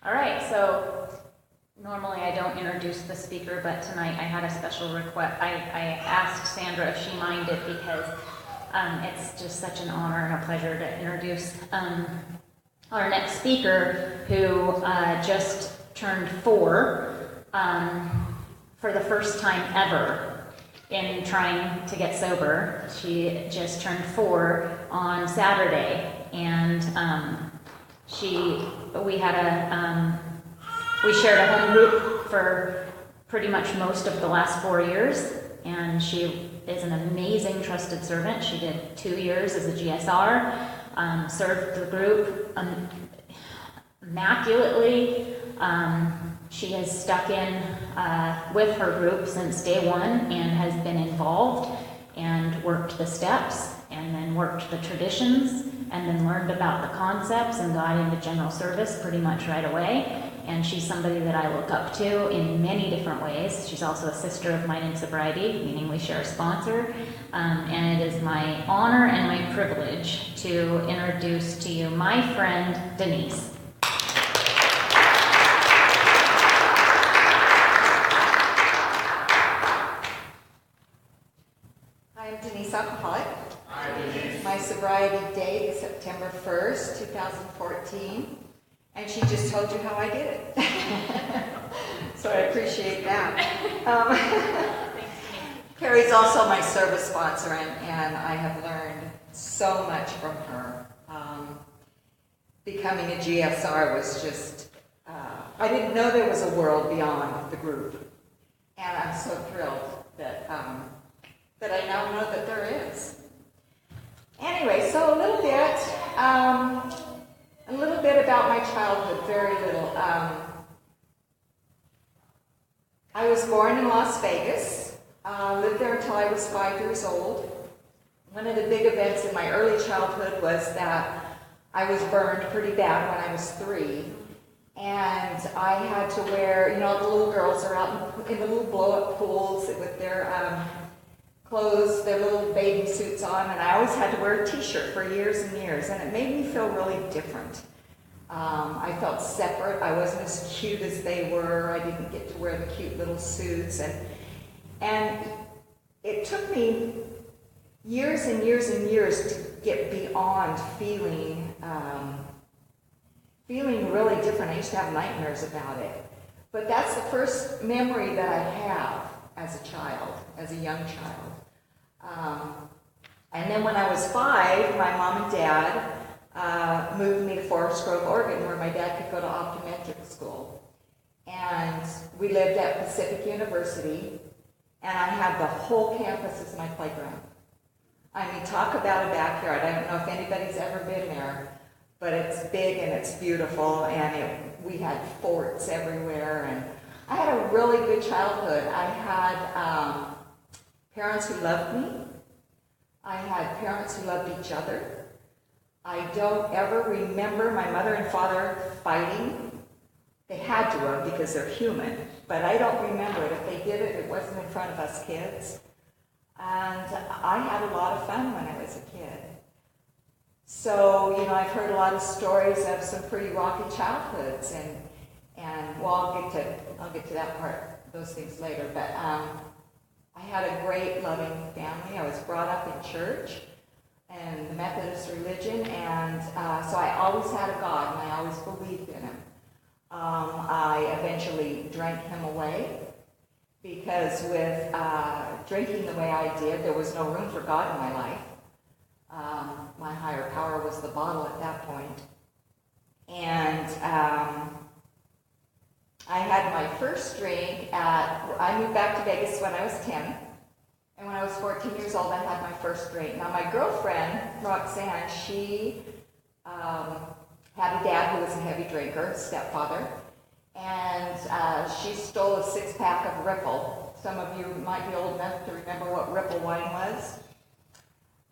All right, so normally I don't introduce the speaker, but tonight I had a special request. I asked Sandra if she minded because it's just such an honor and a pleasure to introduce our next speaker, who just turned 4 for the first time ever in trying to get sober. She just turned 4 on Saturday, and we shared a home group for pretty much most of the last 4 years, and she is an amazing trusted servant. She did 2 years as a GSR, served the group immaculately. She has stuck in with her group since day 1 and has been involved and worked the steps and then worked the traditions and then learned about the concepts and got into general service pretty much right away. And she's somebody that I look up to in many different ways. She's also a sister of mine in sobriety, meaning we share a sponsor. And it is my honor and my privilege to introduce to you my friend, Denise. I'm Denise, alcoholic. Hi, Denise. My sobriety date is September 1st, 2014. And she just told you how I did it. So I appreciate that. Carrie's also my service sponsor, and I have learned so much from her. Becoming a GSR was just, I didn't know there was a world beyond the group. And I'm so thrilled that I now know that there is. Anyway, so a little bit about my childhood, very little. I was born in Las Vegas, lived there until I was 5 years old. One of the big events in my early childhood was that I was burned pretty bad when I was 3. And I had to wear, the little girls are out in the little blow-up pools with their clothes, their little bathing suits on, and I always had to wear a t-shirt for years and years, and it made me feel really different. I felt separate. I wasn't as cute as they were. I didn't get to wear the cute little suits, and it took me years and years and years to get beyond feeling really different. I used to have nightmares about it, but that's the first memory that I have as a child, as a young child. And then when I was 5, my mom and dad moved me to Forest Grove, Oregon, where my dad could go to optometric school. And we lived at Pacific University, and I had the whole campus as my playground. I mean, talk about a backyard. I don't know if anybody's ever been there, but it's big and it's beautiful, and we had forts everywhere, and I had a really good childhood. I had parents who loved me. I had parents who loved each other. I don't ever remember my mother and father fighting. They had to have because they're human, but I don't remember it. If they did it, it wasn't in front of us kids. And I had a lot of fun when I was a kid. So, I've heard a lot of stories of some pretty rocky childhoods, and well, I'll get to that part, those things later. But I had a great, loving family. I was brought up in church and the Methodist religion, and so I always had a God, and I always believed in Him. I eventually drank Him away because with drinking the way I did, there was no room for God in my life. My higher power was the bottle at that point. And I had my first drink I moved back to Vegas when I was 10. And when I was 14 years old, I had my first drink. Now, my girlfriend, Roxanne, she had a dad who was a heavy drinker, stepfather. And she stole a 6-pack of Ripple. Some of you might be old enough to remember what Ripple wine was.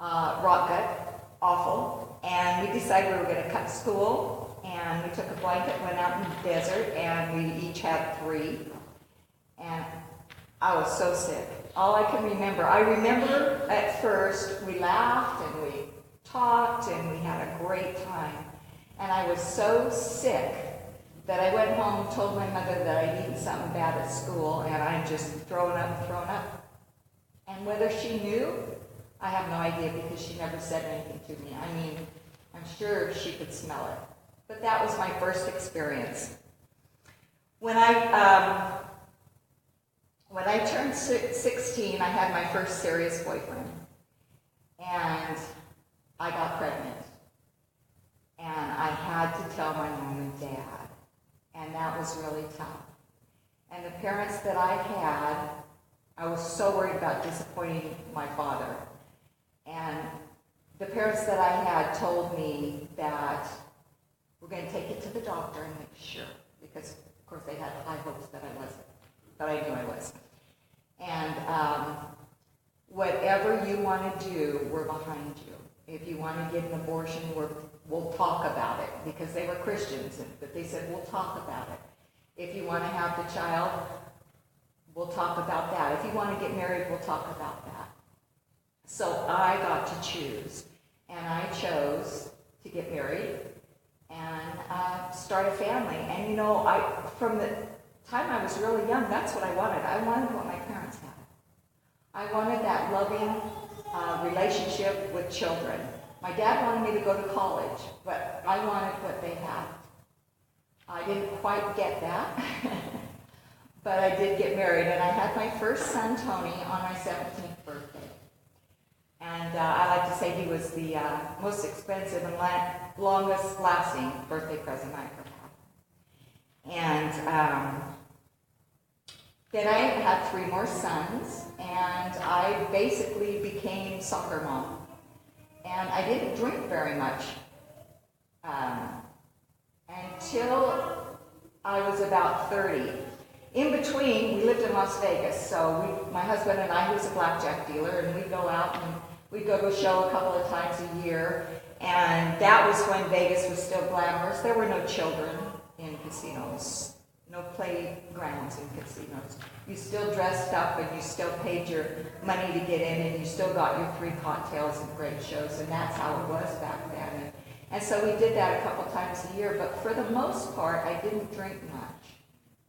Rock gut, awful. And we decided we were going to cut school, and we took a blanket, went out in the desert, and we each had 3. And I was so sick. All I can remember, I remember at first we laughed and we talked and we had a great time. And I was so sick that I went home, told my mother that I'd eaten something bad at school, and I'd just thrown up. And whether she knew, I have no idea because she never said anything to me. I mean, I'm sure she could smell it. But that was my first experience. When I turned 16, I had my first serious boyfriend. And I got pregnant. And I had to tell my mom and dad. And that was really tough. And the parents that I had, I was so worried about disappointing my father. And the parents that I had told me that we're going to take you to the doctor and make sure. Because, of course, they had high hopes that I wasn't. But I knew I was. And whatever you want to do, we're behind you. If you want to get an abortion, we'll talk about it. Because they were Christians, but they said, we'll talk about it. If you want to have the child, we'll talk about that. If you want to get married, we'll talk about that. So I got to choose. And I chose to get married and start a family. And you know, from the time I was really young, that's what I wanted. I wanted what my parents had. I wanted that loving relationship with children. My dad wanted me to go to college, but I wanted what they had. I didn't quite get that, but I did get married, and I had my first son, Tony, on my 17th birthday. And I like to say he was the most expensive and longest lasting birthday present I ever had. And then I had 3 more sons, and I basically became soccer mom. And I didn't drink very much until I was about 30. In between, we lived in Las Vegas, so my husband and I, he was a blackjack dealer, and we'd go out and we'd go to a show a couple of times a year, and that was when Vegas was still glamorous. There were no children in casinos, no playgrounds in casinos. You still dressed up and you still paid your money to get in, and you still got your 3 cocktails and great shows, and that's how it was back then. And so we did that a couple times a year, but for the most part, I didn't drink much.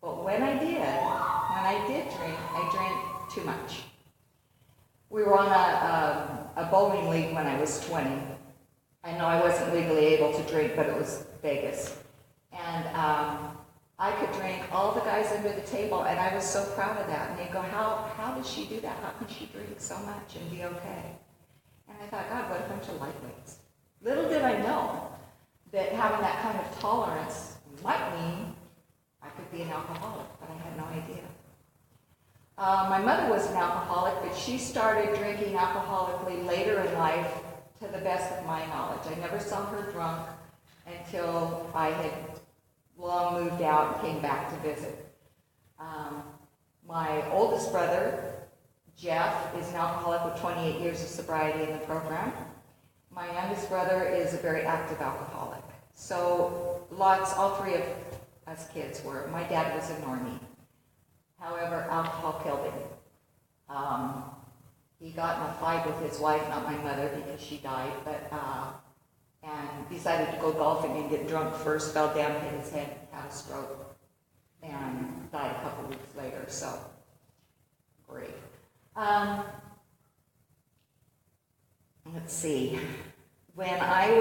But when I did drink, I drank too much. We were on a bowling league when I was 20. I know I wasn't legally able to drink, but it was Vegas. And I could drink all the guys under the table, and I was so proud of that. And they go, how does she do that? How can she drink so much and be okay? And I thought, God, what a bunch of lightweights. Little did I know that having that kind of tolerance might mean I could be an alcoholic, but I had no idea. My mother was an alcoholic, but she started drinking alcoholically later in life, to the best of my knowledge. I never saw her drunk until I had long moved out and came back to visit. My oldest brother, Jeff, is an alcoholic with 28 years of sobriety in the program. My youngest brother is a very active alcoholic. So all 3 of us kids were. My dad was a normie. However, alcohol killed him. He got in a fight with his wife, not my mother, because she died, and decided to go golfing and get drunk first, fell down, hit his head, had a stroke, and died a couple weeks later, so great. Let's see. When I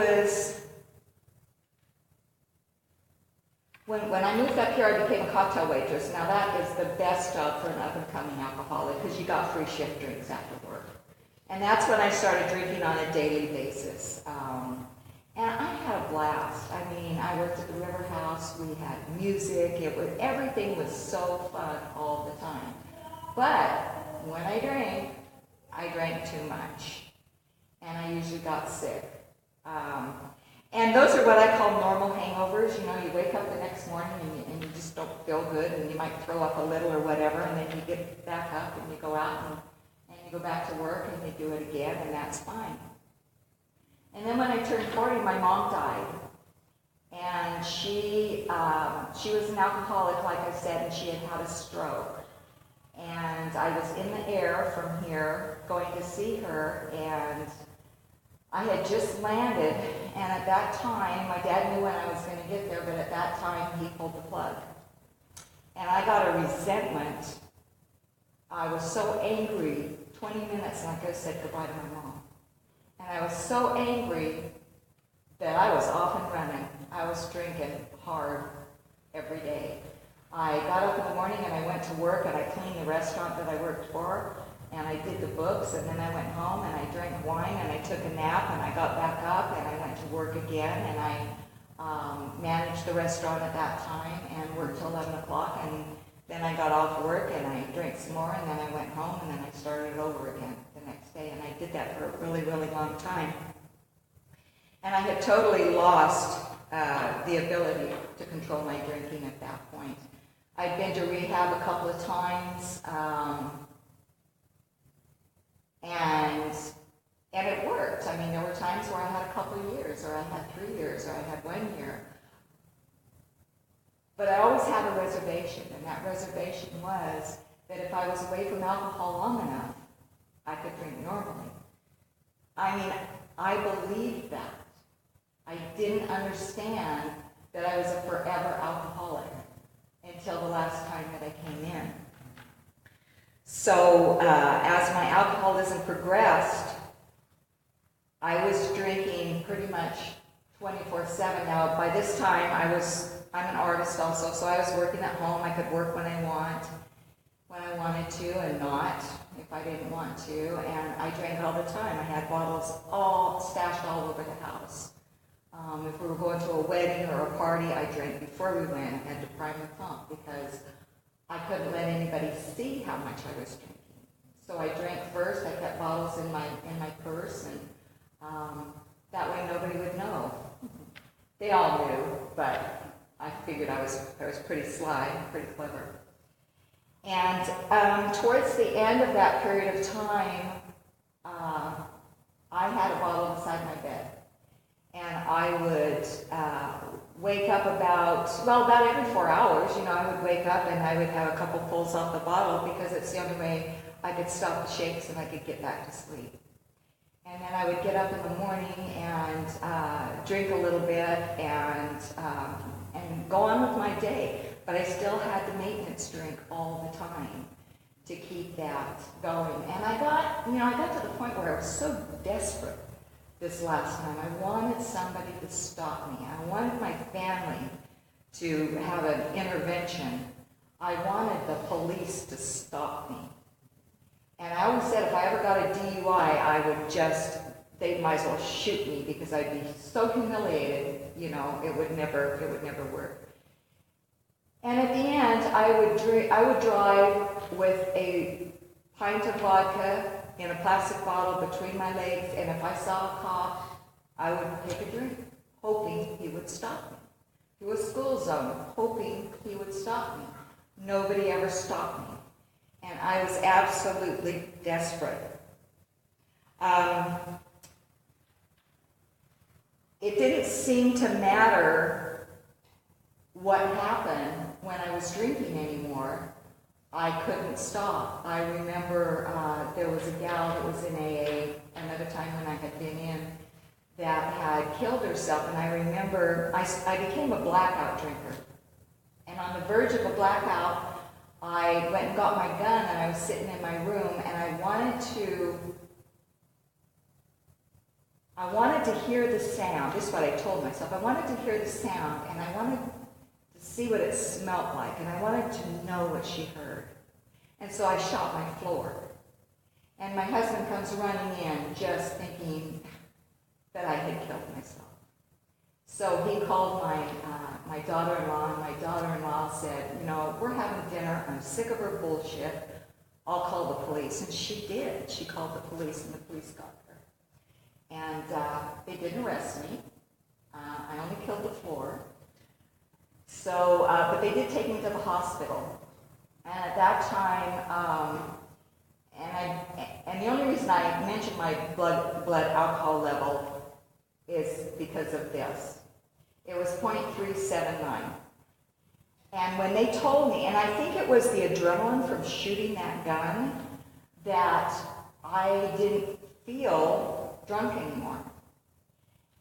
moved up here, I became a cocktail waitress. Now that is the best job for an up-and-coming alcoholic because you got free shift drinks after work. And that's when I started drinking on a daily basis. And I had a blast. I mean, I worked at the River House. We had music. Everything was so fun all the time. But when I drank too much. And I usually got sick. And those are what I call normal hangovers. You know, you wake up the next morning and you just don't feel good, and you might throw up a little or whatever, and then you get back up and you go out and you go back to work and you do it again, and that's fine. And then when I turned 40, my mom died. And she was an alcoholic, like I said, and she had a stroke. And I was in the air from here going to see her, and I had just landed, and at that time, my dad knew when I was going to get there, but at that time, he pulled the plug. And I got a resentment. I was so angry, 20 minutes, and I could have said goodbye to my mom. And I was so angry that I was off and running. I was drinking hard every day. I got up in the morning and I went to work and I cleaned the restaurant that I worked for, and I did the books, and then I went home and I drank wine and I took a nap and I got back up and I went to work again, and I managed the restaurant at that time and worked till 11 o'clock, and then I got off work and I drank some more, and then I went home, and then I started over again the next day, and I did that for a really, really long time. And I had totally lost the ability to control my drinking at that point. I'd been to rehab a couple of times, and it worked. I mean, there were times where I had a couple of years, or I had 3 years, or I had 1 year. But I always had a reservation, and that reservation was that if I was away from alcohol long enough, I could drink normally. I mean, I believed that. I didn't understand that I was a forever alcoholic until the last time that I came in. So as my alcoholism progressed, I was drinking pretty much 24/7. Now, by this time, I'm an artist also, so I was working at home. I could work when I wanted to, and not if I didn't want to. And I drank all the time. I had bottles all stashed all over the house. If we were going to a wedding or a party, I drank before we went. I had to prime the pump because I couldn't let anybody see how much I was drinking. So I drank first. I kept bottles in my purse, and that way nobody would know. They all knew, but I figured I was pretty sly, pretty clever. And towards the end of that period of time, I had a bottle beside my bed. And I would wake up about every 4 hours, I would wake up and I would have a couple pulls off the bottle, because it's the only way I could stop the shakes and I could get back to sleep. And then I would get up in the morning and drink a little bit and go on with my day. But I still had the maintenance drink all the time to keep that going. And I got to the point where I was so desperate this last time. I wanted somebody to stop me. I wanted my family to have an intervention. I wanted the police to stop me. And I always said if I ever got a DUI, they might as well shoot me, because I'd be so humiliated, it would never work. And at the end, I would drive with a pint of vodka in a plastic bottle between my legs, and if I saw a cop, I would take a drink, hoping he would stop me. To a school zone, hoping he would stop me. Nobody ever stopped me. And I was absolutely desperate. It didn't seem to matter what happened when I was drinking anymore. I couldn't stop. I remember there was a gal that was in AA another time when I had been in that had killed herself, and I remember I became a blackout drinker. And on the verge of a blackout, I went and got my gun, and I was sitting in my room, and I wanted to hear the sound. This is what I told myself. I wanted to hear the sound, and I wanted to see what it smelled like, and I wanted to know what she heard. And so I shot my floor. And my husband comes running in, just thinking that I had killed myself. So he called my daughter-in-law, and my daughter-in-law said, we're having dinner. I'm sick of her bullshit. I'll call the police. And she did. She called the police, and the police got her. And they didn't arrest me. I only killed the floor. So, but they did take me to the hospital. And at that time, and the only reason I mentioned my blood alcohol level is because of this. It was 0.379. And when they told me, and I think it was the adrenaline from shooting that gun, that I didn't feel drunk anymore.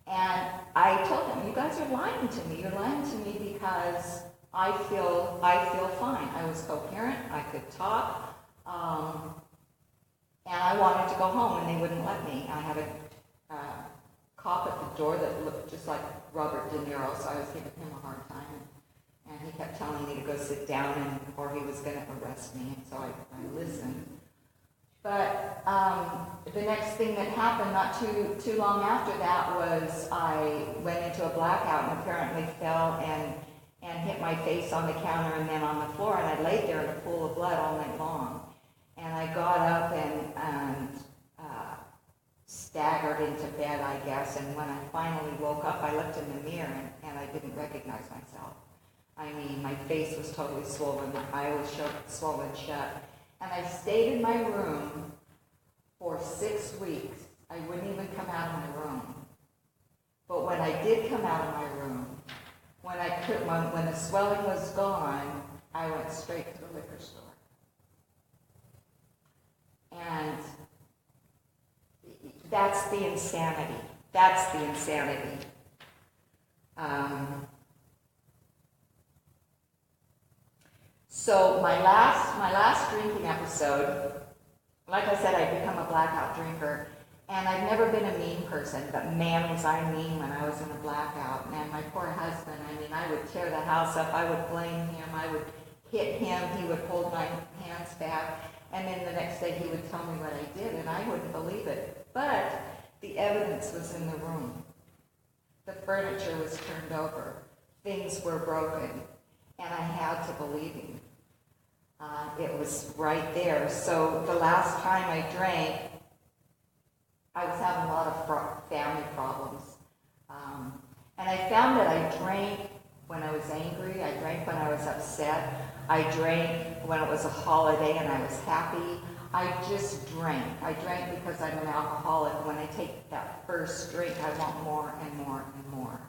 And I told him, you guys are lying to me. You're lying to me because I feel fine. I was coherent. I could talk. And I wanted to go home, and they wouldn't let me. I had a cop at the door that looked just like Robert De Niro, so I was giving him a hard time. And he kept telling me to go sit down, or he was going to arrest me, and so I listened. But the next thing that happened, not too long after that, was I went into a blackout and apparently fell and hit my face on the counter and then on the floor, and I laid there in a pool of blood all night long. And I got up and staggered into bed, I guess, and when I finally woke up, I looked in the mirror and I didn't recognize myself. I mean, my face was totally swollen, my eye was swollen shut. And I stayed in my room for 6 weeks. I wouldn't even come out of my room. But when I did come out of my room, when the swelling was gone, I went straight to the liquor store. And that's the insanity. That's the insanity. So my last drinking episode, like I said, I'd become a blackout drinker, and I've never been a mean person, but man, was I mean when I was in a blackout. Man, my poor husband, I mean, I would tear the house up, I would blame him, I would hit him, he would hold my hands back, and then the next day he would tell me what I did, and I wouldn't believe it. But the evidence was in the room. The furniture was turned over. Things were broken. And I had to believe him. It was right there. So the last time I drank, I was having a lot of family problems. And I found that I drank when I was angry. I drank when I was upset. I drank when it was a holiday and I was happy. I just drank. I drank because I'm an alcoholic. When I take that first drink, I want more and more and more.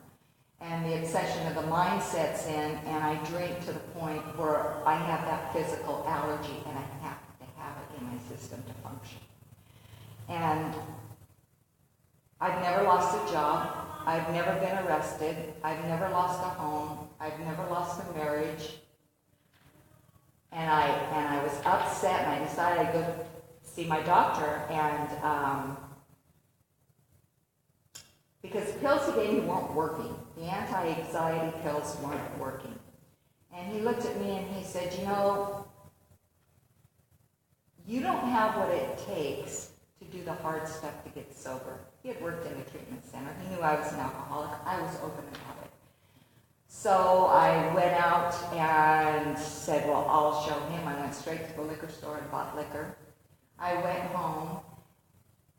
And the obsession of the mind sets in, and I drink to the point where I have that physical allergy, and I have to have it in my system to function. And I've never lost a job. I've never been arrested. I've never lost a home. I've never lost a marriage. And I was upset, and I decided I'd go see my doctor, and because the pills he gave me weren't working. The anti-anxiety pills weren't working. And he looked at me and he said, you know, you don't have what it takes to do the hard stuff to get sober. He had worked in a treatment center. He knew I was an alcoholic. I was open about it. So I went out and said, well, I'll show him. I went straight to the liquor store and bought liquor. I went home.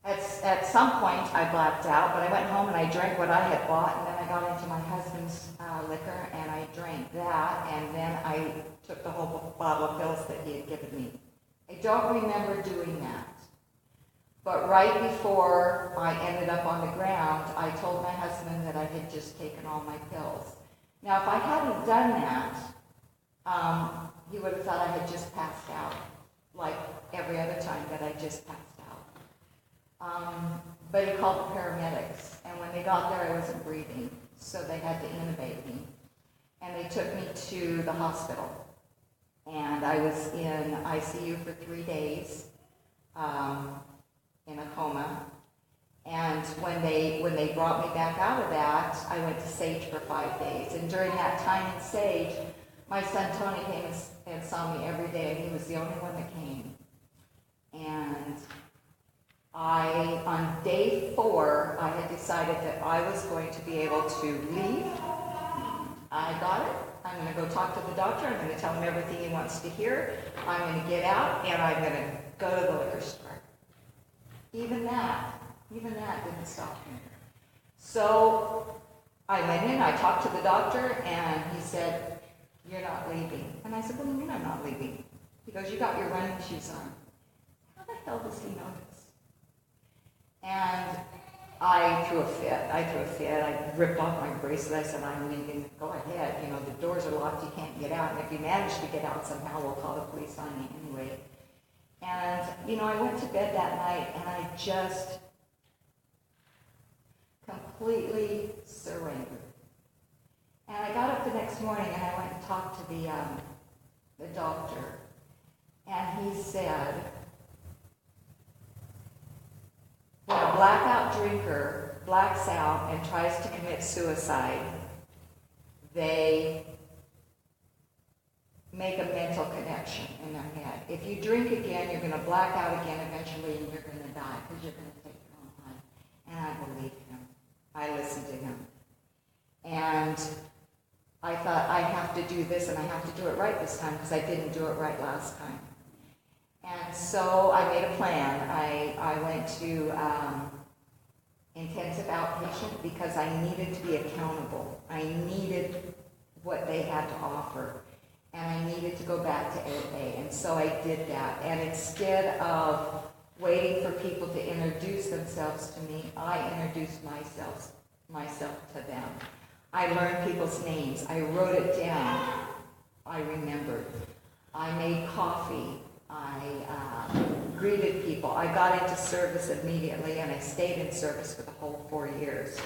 At some point, I blacked out, but I went home and I drank what I had bought, and then I got into my husband's liquor, and I drank that, and then I took the whole bottle of pills that he had given me. I don't remember doing that. But right before I ended up on the ground, I told my husband that I had just taken all my pills. Now, if I hadn't done that, he would have thought I had just passed out, like every other time that I just passed out. But he called the paramedics, and when they got there, I wasn't breathing, so they had to intubate me. And they took me to the hospital, and I was in ICU for 3 days, in a coma. And when they brought me back out of that, I went to Sage for 5 days. And during that time in Sage, my son Tony came and saw me every day, and he was the only one that came. And on day 4, I had decided that I was going to be able to leave. I got it. I'm going to go talk to the doctor. I'm going to tell him everything he wants to hear. I'm going to get out, and I'm going to go to the liquor store. Even that didn't stop me. So I went in, I talked to the doctor, and he said, you're not leaving. And I said, what do you mean I'm not leaving? He goes, you got your running shoes on. How the hell does he know this? And I threw a fit. I ripped off my bracelet. I said, I'm leaving. Go ahead. You know, the doors are locked. You can't get out. And if you manage to get out somehow, we'll call the police on you anyway. And, you know, I went to bed that night, and I just completely surrendered. And I got up the next morning and I went and talked to the doctor. And he said, when a blackout drinker blacks out and tries to commit suicide, they make a mental connection in their head. If you drink again, you're going to black out again eventually and you're going to die because you're going to take your own life. And I believed him. I listened to him. And I thought, I have to do this and I have to do it right this time because I didn't do it right last time. And so I made a plan. I went to intensive outpatient because I needed to be accountable. I needed what they had to offer. And I needed to go back to AA. And so I did that. And instead of waiting for people to introduce themselves to me, I introduced myself to them. I learned people's names. I wrote it down. I remembered. I made coffee. I greeted people. I got into service immediately, and I stayed in service for the whole 4 years.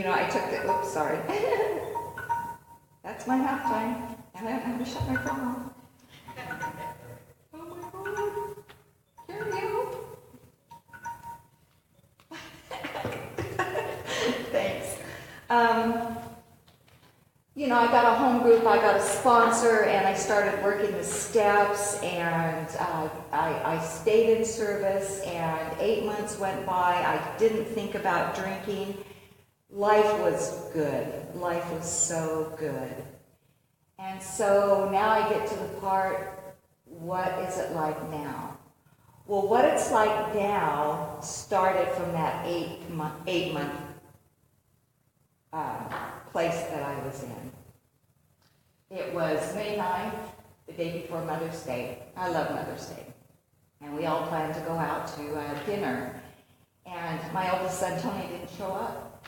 I took the, oops, sorry. That's my halftime, and I don't have to shut my phone off. Oh my God. Here we go. Thanks. I got a home group, I got a sponsor, and I started working the steps, and I stayed in service, and 8 months went by. I didn't think about drinking. Life was good. Life was so good. And so now I get to the part, what is it like now? Well, what it's like now started from that eight month place that I was in. It was May 9th, the day before Mother's Day. I love Mother's Day. And we all planned to go out to dinner. And my oldest son, Tony, didn't show up.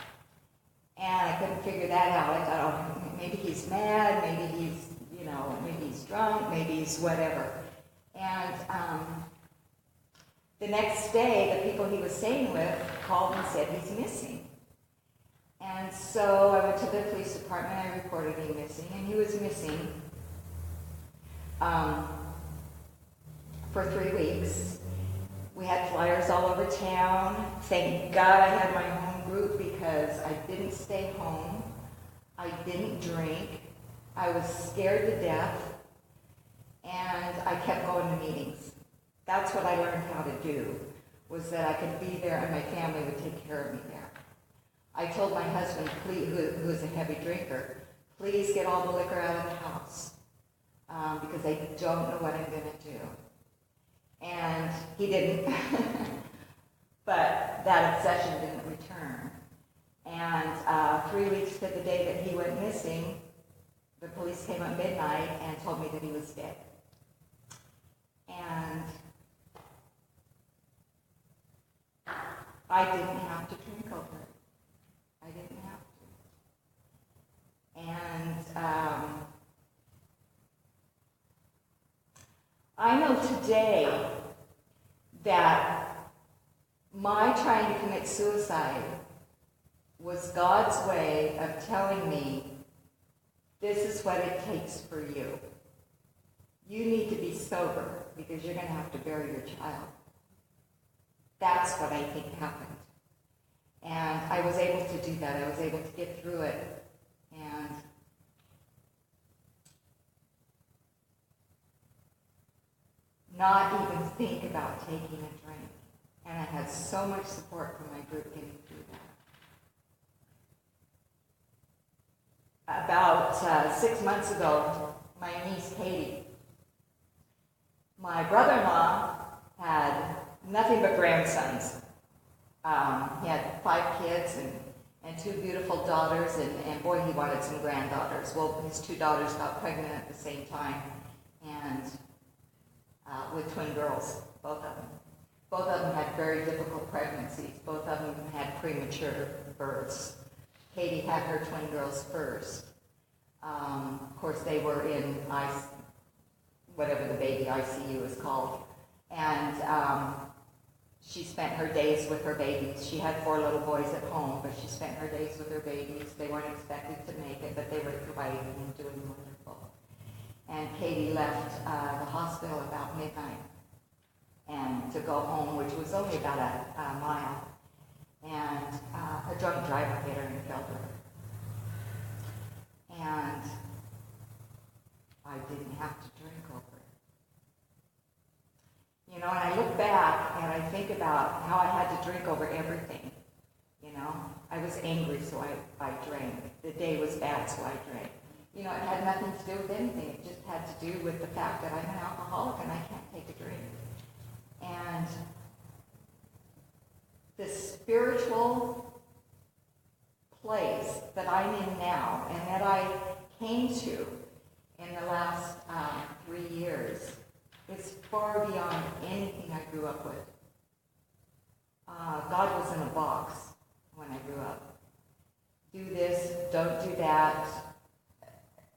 And I couldn't figure that out. I thought, oh, maybe he's mad, maybe he's drunk, maybe he's whatever. And the next day, the people he was staying with called and said he's missing. And so I went to the police department, I reported him missing, and he was missing for 3 weeks. We had flyers all over town. Thank God I had my home group because I didn't stay home. I didn't drink. I was scared to death. And I kept going to meetings. That's what I learned how to do, was that I could be there and my family would take care of me there. I told my husband, who's a heavy drinker, please get all the liquor out of the house because I don't know what I'm going to do. And he didn't. But that obsession didn't return. And 3 weeks to the day that he went missing, the police came at midnight and told me that he was dead. And I didn't have to drink over it. I didn't have to. And I know today that my trying to commit suicide was God's way of telling me, this is what it takes for you. You need to be sober because you're going to have to bury your child. That's what I think happened. And I was able to do that. I was able to get through it. And not even think about taking a drink. And I had so much support from my group getting through that. About 6 months ago, my niece Katie, my brother-in-law had nothing but grandsons. He had 5 kids and 2 beautiful daughters, and boy, he wanted some granddaughters. Well, his 2 daughters got pregnant at the same time, and with twin girls, both of them. Both of them had very difficult pregnancies. Both of them had premature births. Katie had her twin girls first. Of course, they were in whatever the baby ICU is called. And she spent her days with her babies. She had 4 little boys at home, but she spent her days with her babies. They weren't expected to make it, but they were thriving and doing wonderful. And Katie left the hospital about midnight and to go home, which was only about a mile. And a drunk driver hit her and killed her. And I didn't have to drink over it. You know, and I look back and I think about how I had to drink over everything. You know, I was angry, so I drank. The day was bad, so I drank. You know, it had nothing to do with anything. It just had to do with the fact that I'm an alcoholic and I can't take a drink. And the spiritual place that I'm in now and that I came to in the last 3 years is far beyond anything I grew up with. God was in a box when I grew up. Do this, don't do that,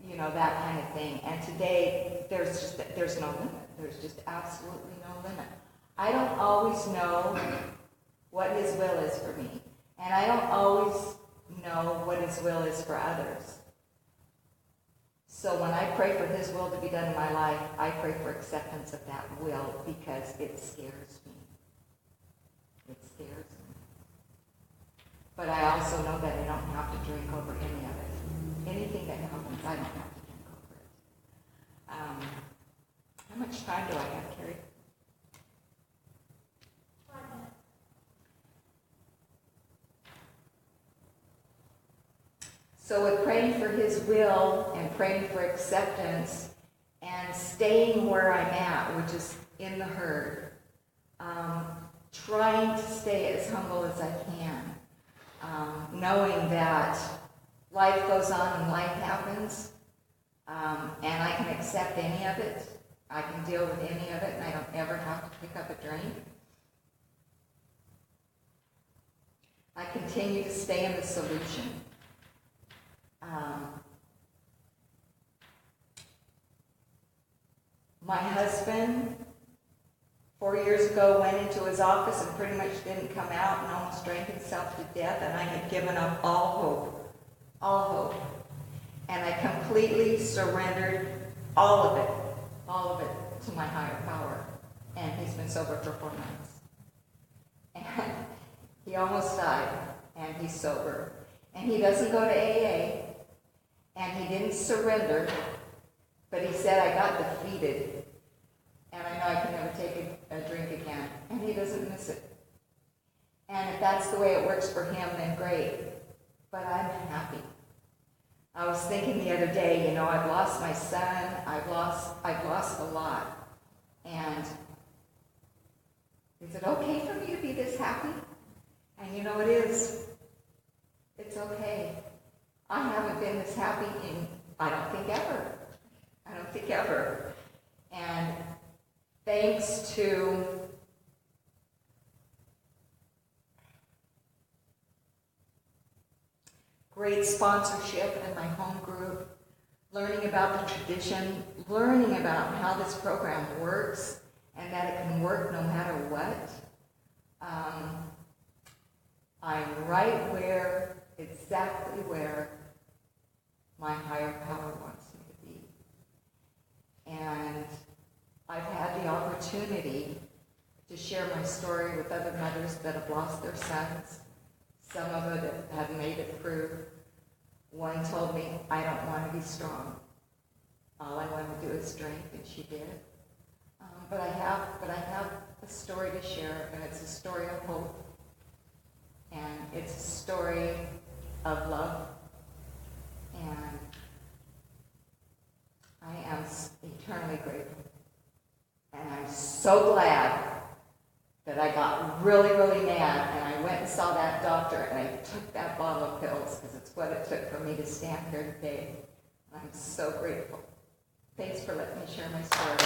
you know, that kind of thing. And today, there's no limit. There's just absolutely no limit. I don't always know what His will is for me. And I don't always know what His will is for others. So when I pray for His will to be done in my life, I pray for acceptance of that will because it scares me. It scares me. But I also know that I don't have to drink over any of it. Anything that happens, I don't have to drink over it. How much time do I have, Carrie? 5 minutes. So with praying for His will and praying for acceptance and staying where I'm at, which is in the herd, trying to stay as humble as I can, knowing that life goes on and life happens, and I can accept any of it. I can deal with any of it, and I don't ever have to pick up a drink. I continue to stay in the solution. My husband, 4 years ago, went into his office and pretty much didn't come out and almost drank himself to death, and I had given up all hope. And I completely surrendered all of it to my higher power. And he's been sober for 4 months. And he almost died, and he's sober. And he doesn't go to AA, and he didn't surrender, but he said, I got defeated, and I know I can never take a drink again. And he doesn't miss it. And if that's the way it works for him, then great. But I'm happy. I was thinking the other day, you know, I've lost my son, I've lost a lot. And is it okay for me to be this happy? And you know it is. It's okay. I haven't been this happy in, I don't think ever. And thanks to great sponsorship in my home group, learning about the tradition, learning about how this program works, and that it can work no matter what. I'm right exactly where my higher power wants me to be. And I've had the opportunity to share my story with other mothers that have lost their sons. Some of them have made it through. One told me, I don't want to be strong. All I want to do is drink, and she did. But I have a story to share, and it's a story of hope. And it's a story of love. And I am eternally grateful. And I'm so glad that I got really, really mad, and I went and saw that doctor, and I took that bottle of pills, because it's what it took for me to stand here today. And I'm so grateful. Thanks for letting me share my story.